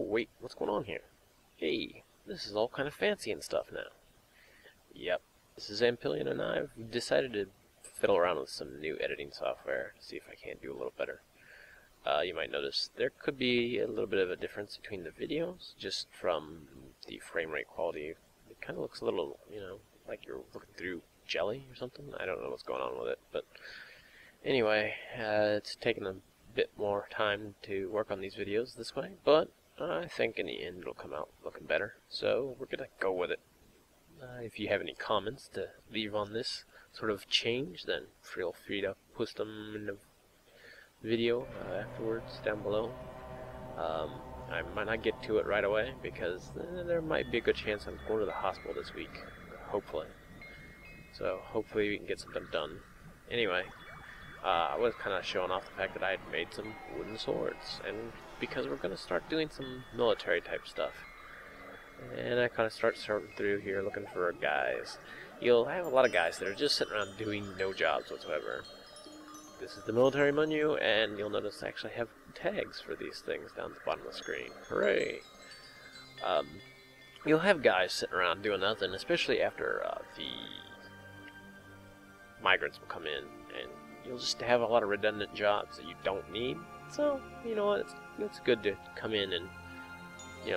wait, what's going on here? Hey, this is all kind of fancy and stuff now. Yep, this is Ampillion, and I've decided to fiddle around with some new editing software to see if I can't do a little better. You might notice there could be a little bit of a difference between the videos, just from the frame rate quality. It kind of looks a little, like you're looking through jelly or something. I don't know what's going on with it, but anyway, it's taken a bit more time to work on these videos this way, but I think in the end it'll come out looking better, so we're gonna go with it. If you have any comments to leave on this sort of change, then feel free to post them in the video afterwards down below. I might not get to it right away because there might be a good chance I'm going to the hospital this week, hopefully. So hopefully we can get something done. Anyway, I was kind of showing off the fact that I had made some wooden swords, and because we're going to start doing some military type stuff. And I kind of start sorting through here looking for guys. You'll have a lot of guys that are just sitting around doing no jobs whatsoever. This is the military menu, and you'll notice I actually have tags for these things down at the bottom of the screen. Hooray! You'll have guys sitting around doing nothing, especially after the migrants will come in, and you'll just have a lot of redundant jobs that you don't need. So, you know what, it's good to come in and,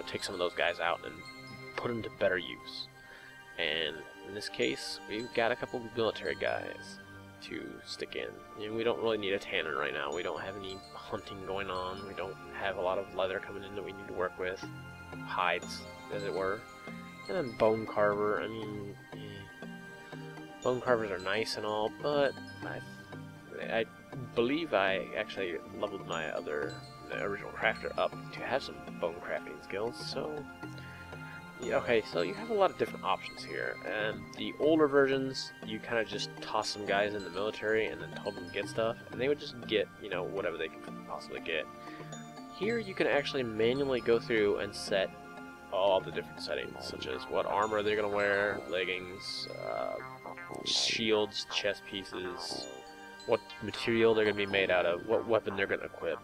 take some of those guys out and put them to better use. And in this case, we've got a couple of military guys to stick in. We don't really need a tanner right now. We don't have any hunting going on. We don't have a lot of leather coming in that we need to work with. Hides, as it were. And then bone carver. Bone carvers are nice and all, but I believe I actually leveled my original crafter up to have some bone crafting skills, so okay, so you have a lot of different options here, and the older versions, you kind of just toss some guys in the military and then told them to get stuff, and they would just get, whatever they could possibly get. Here you can actually manually go through and set all the different settings, such as what armor they're going to wear, leggings, shields, chest pieces, what material they're going to be made out of, what weapon they're going to equip.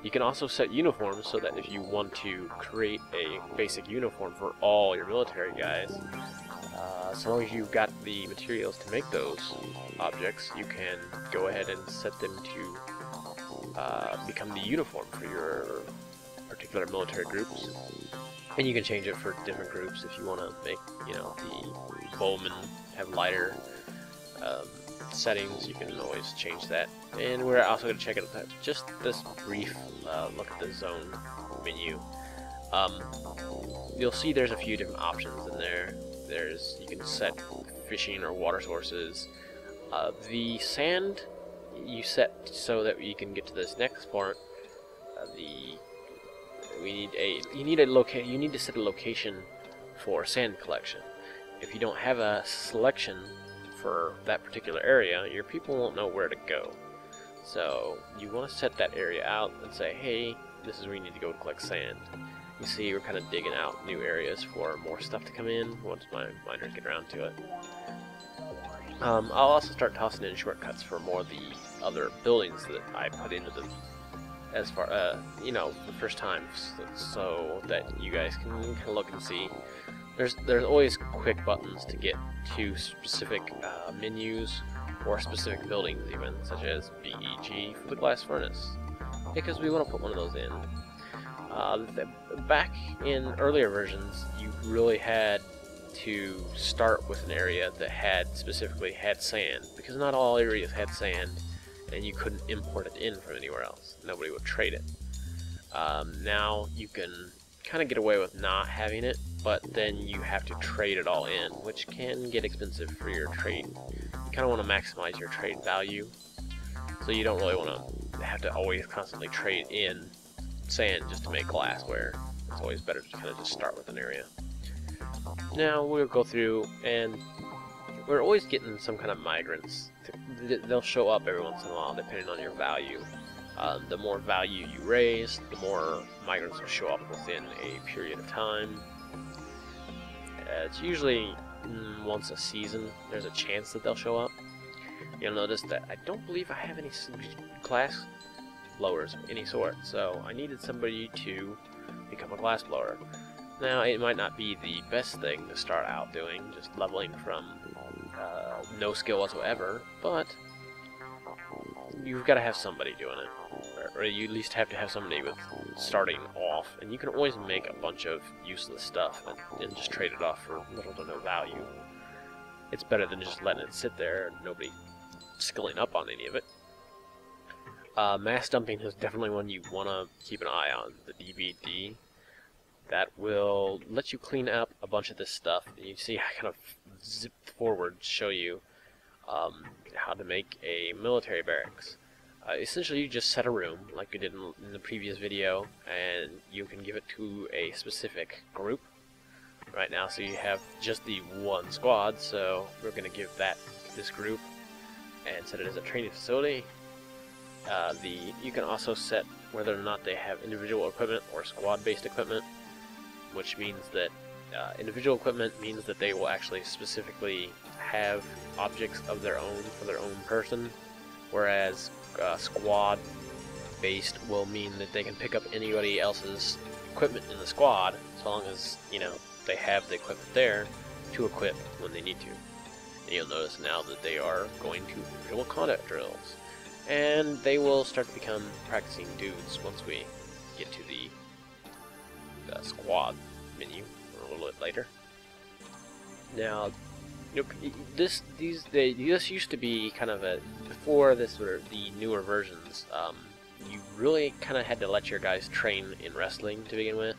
You can also set uniforms so that if you want to create a basic uniform for all your military guys, so long as you've got the materials to make those objects, you can go ahead and set them to become the uniform for your particular military groups. And you can change it for different groups if you want to make, the bowmen have lighter settings. You can always change that. And we're also going to check out just this brief look at the zone menu. You'll see there's a few different options in there. You can set fishing or water sources. The sand you set so that you can get to this next part. You need to set a location for sand collection. If you don't have a selection for that particular area, your people won't know where to go. So you want to set that area out and say, hey, this is where you need to go collect sand. You see, we're kind of digging out new areas for more stuff to come in once my miners get around to it. I'll also start tossing in shortcuts for more of the other buildings that I put into them as far, the first time, so that you guys can kind of look and see. There's always quick buttons to get to specific menus or specific buildings even, such as BEG for the glass furnace, because we want to put one of those in. Back in earlier versions, you really had to start with an area that specifically had sand, because not all areas had sand, and you couldn't import it in from anywhere else. Nobody would trade it. Now you can kind of get away with not having it, but then you have to trade it all in, which can get expensive for your trade. You kind of want to maximize your trade value, so you don't really want to have to always constantly trade in sand just to make glassware. It's always better to kind of just start with an area. Now we'll go through, and we're always getting some kind of migrants. They'll show up every once in a while depending on your value. The more value you raise, the more migrants will show up within a period of time. It's usually once a season there's a chance that they'll show up. You'll notice that I don't believe I have any class lowers of any sort, so I needed somebody to become a glassblower. Now, it might not be the best thing to start out doing, just leveling from no skill whatsoever, but you've got to have somebody doing it. Or you at least have to have somebody with starting off, and you can always make a bunch of useless stuff and just trade it off for little to no value. It's better than just letting it sit there and nobody skilling up on any of it. Mass dumping is definitely one you want to keep an eye on. The DVD, that will let you clean up a bunch of this stuff. And you see, I kind of zip forward to show you how to make a military barracks. Essentially, you just set a room, like we did in the previous video, and you can give it to a specific group. Right now, so you have just the one squad, so we're going to give this group and set it as a training facility. You can also set whether or not they have individual equipment or squad-based equipment, which means that individual equipment means that they will actually specifically have objects of their own for their own person, whereas squad-based will mean that they can pick up anybody else's equipment in the squad, so long as, you know, they have the equipment there to equip when they need to. And you'll notice now that they are going to visual combat drills. And they will start to become practicing dudes once we get to the squad menu a little bit later. Now, this used to be kind of a, before this were the newer versions, you really kind of had to let your guys train in wrestling to begin with,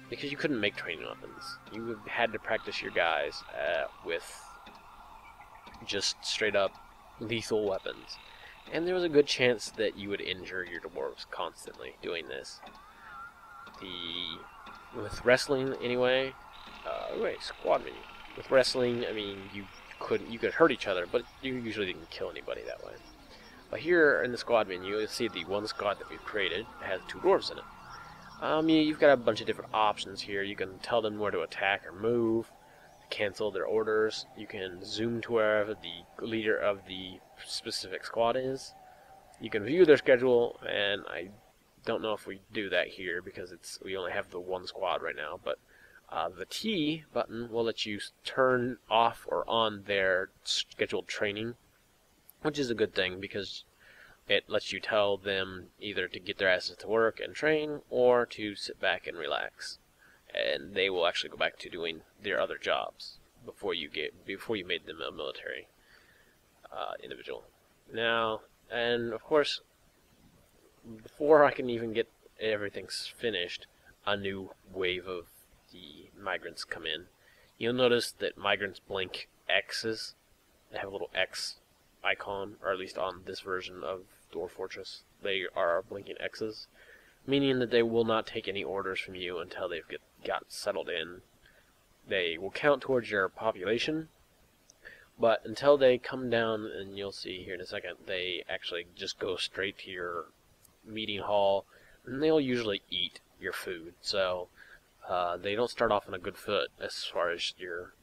because you couldn't make training weapons. You had to practice your guys with just straight up lethal weapons. And there was a good chance that you would injure your dwarves constantly doing this. With wrestling, anyway, squad menu. With wrestling, I mean, you could hurt each other, but you usually didn't kill anybody that way. But here in the squad menu, you'll see the one squad that we've created has 2 dwarves in it. You've got a bunch of different options here. You can tell them where to attack or move, cancel their orders. You can zoom to wherever the leader of the specific squad is. You can view their schedule, and I don't know if we do that here because we only have the one squad right now, but the T button will let you turn off or on their scheduled training, which is a good thing because it lets you tell them either to get their asses to work and train or to sit back and relax. And they will actually go back to doing their other jobs before you made them a military individual. Now, and of course, before I can even get everything finished, a new wave of the migrants come in. You'll notice that migrants blink X's. They have a little X icon, or at least on this version of Dwarf Fortress, they are blinking X's, meaning that they will not take any orders from you until they've got settled in. They will count towards your population, but until they come down, and you'll see here in a second, they actually just go straight to your meeting hall, and they'll usually eat your food, so they don't start off on a good foot as far as your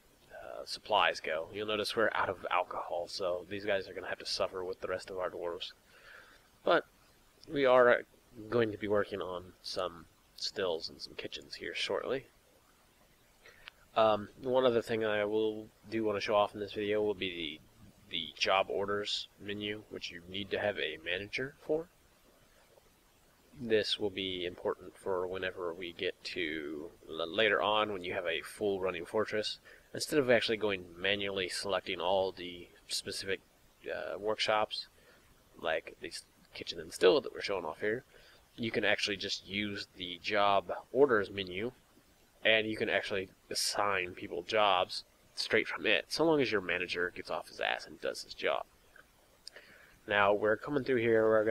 supplies go. You'll notice we're out of alcohol, so these guys are going to have to suffer with the rest of our dwarves. But we are going to be working on some stills and some kitchens here shortly. One other thing I want to show off in this video will be the job orders menu, which you need to have a manager for. This will be important for whenever we get to later on when you have a full running fortress. Instead of actually going manually selecting all the specific workshops, like the kitchen and still that we're showing off here, you can actually just use the job orders menu, and you can actually assign people jobs straight from it, so long as your manager gets off his ass and does his job. Now we're coming through here. We're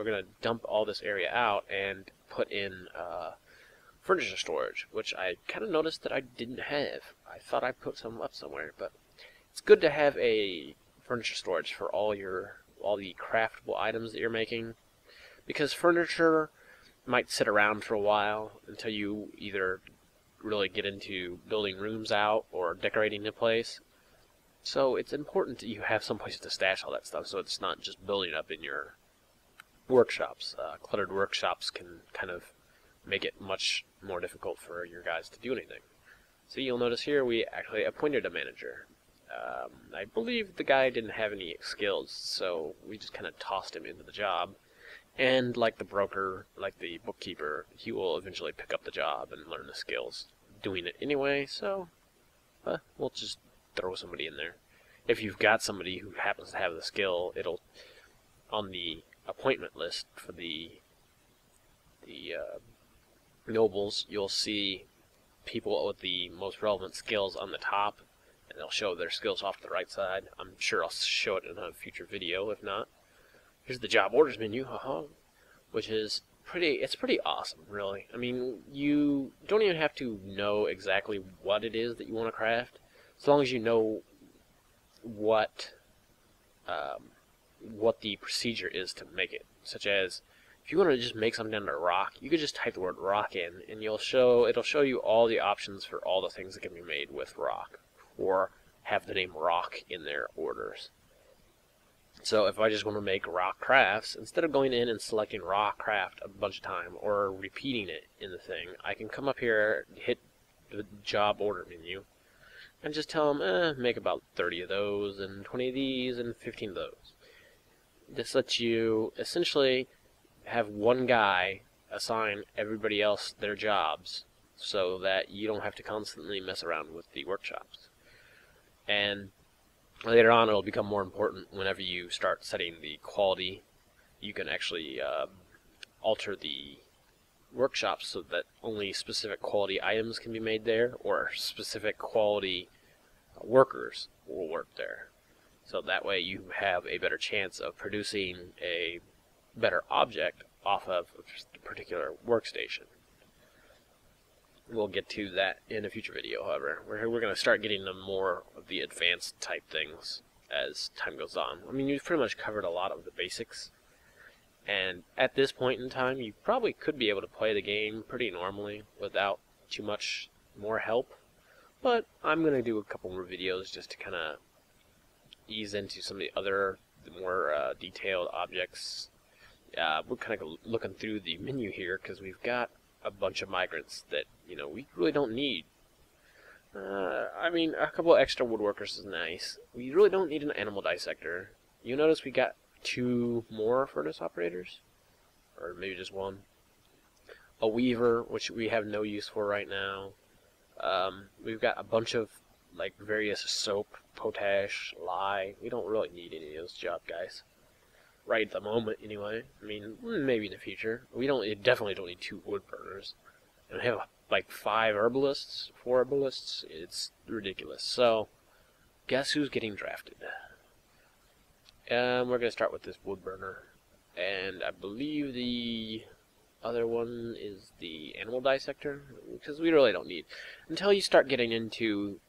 gonna dump all this area out and put in furniture storage, which I kind of noticed that I didn't have. I thought I put some up somewhere, but it's good to have a furniture storage for all the craftable items that you're making, because furniture might sit around for a while until you either really get into building rooms out or decorating the place. So it's important that you have some place to stash all that stuff, so it's not just building up in your workshops. Cluttered workshops can kind of make it much more difficult for your guys to do anything. So you'll notice here we actually appointed a manager. I believe the guy didn't have any skills, so we just kind of tossed him into the job. And like the broker, like the bookkeeper, he will eventually pick up the job and learn the skills doing it anyway, so we'll just throw somebody in there. If you've got somebody who happens to have the skill, it'll, on the appointment list for the nobles, you'll see people with the most relevant skills on the top, and they'll show their skills off to the right side. I'm sure I'll show it in a future video, if not. Here's the job orders menu, which is pretty awesome, really. I mean, you don't even have to know exactly what it is that you want to craft, as long as you know what the procedure is to make it. Such as, if you want to just make something out of rock, you could just type the word rock in, and it'll show you all the options for all the things that can be made with rock, or have the name rock in their orders. So if I just want to make rock crafts, instead of going in and selecting rock craft a bunch of time or repeating it in the thing, I can come up here, hit the job order menu, and just tell them, make about 30 of those, and 20 of these, and 15 of those. This lets you essentially have one guy assign everybody else their jobs, so that you don't have to constantly mess around with the workshops. And later on, it'll become more important whenever you start setting the quality. You can actually alter the workshops so that only specific quality items can be made there, or specific quality workers will work there. So that way you have a better chance of producing a better object off of a particular workstation. We'll get to that in a future video, however. We're going to start getting to more of the advanced type things as time goes on. I mean, you've pretty much covered a lot of the basics, and at this point in time, you probably could be able to play the game pretty normally without too much more help, but I'm going to do a couple more videos just to kind of ease into some of the more detailed objects. We're kind of looking through the menu here because we've got a bunch of migrants that, we really don't need. I mean, a couple extra woodworkers is nice. We really don't need an animal dissector. You notice we got 2 more furnace operators? Or maybe just 1. A weaver, which we have no use for right now. We've got a bunch of, various soap, potash, lye. We don't really need any of those job guys. Right at the moment, anyway. I mean, maybe in the future. We definitely don't need 2 wood burners. And we have 5 herbalists, 4 herbalists. It's ridiculous. So, guess who's getting drafted? We're gonna start with this wood burner, and I believe the other one is the animal dissector, because we really don't need until you start getting into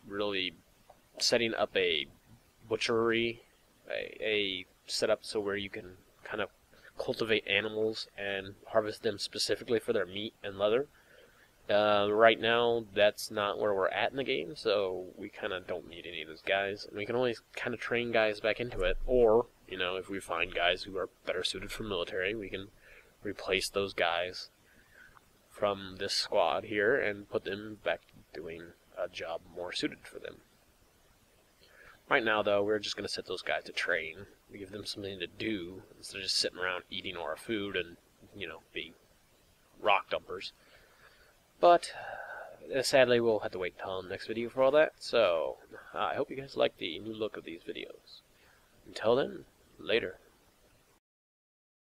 really setting up a butchery. A setup so where you can kind of cultivate animals and harvest them specifically for their meat and leather. Right now, that's not where we're at in the game, so we kind of don't need any of those guys. And we can only kind of train guys back into it, or, if we find guys who are better suited for military, we can replace those guys from this squad here and put them back doing a job more suited for them. Right now, though, we're just going to set those guys to train. We give them something to do instead of just sitting around eating our food and, being rock dumpers. But, sadly, we'll have to wait until the next video for all that. So, I hope you guys like the new look of these videos. Until then, later.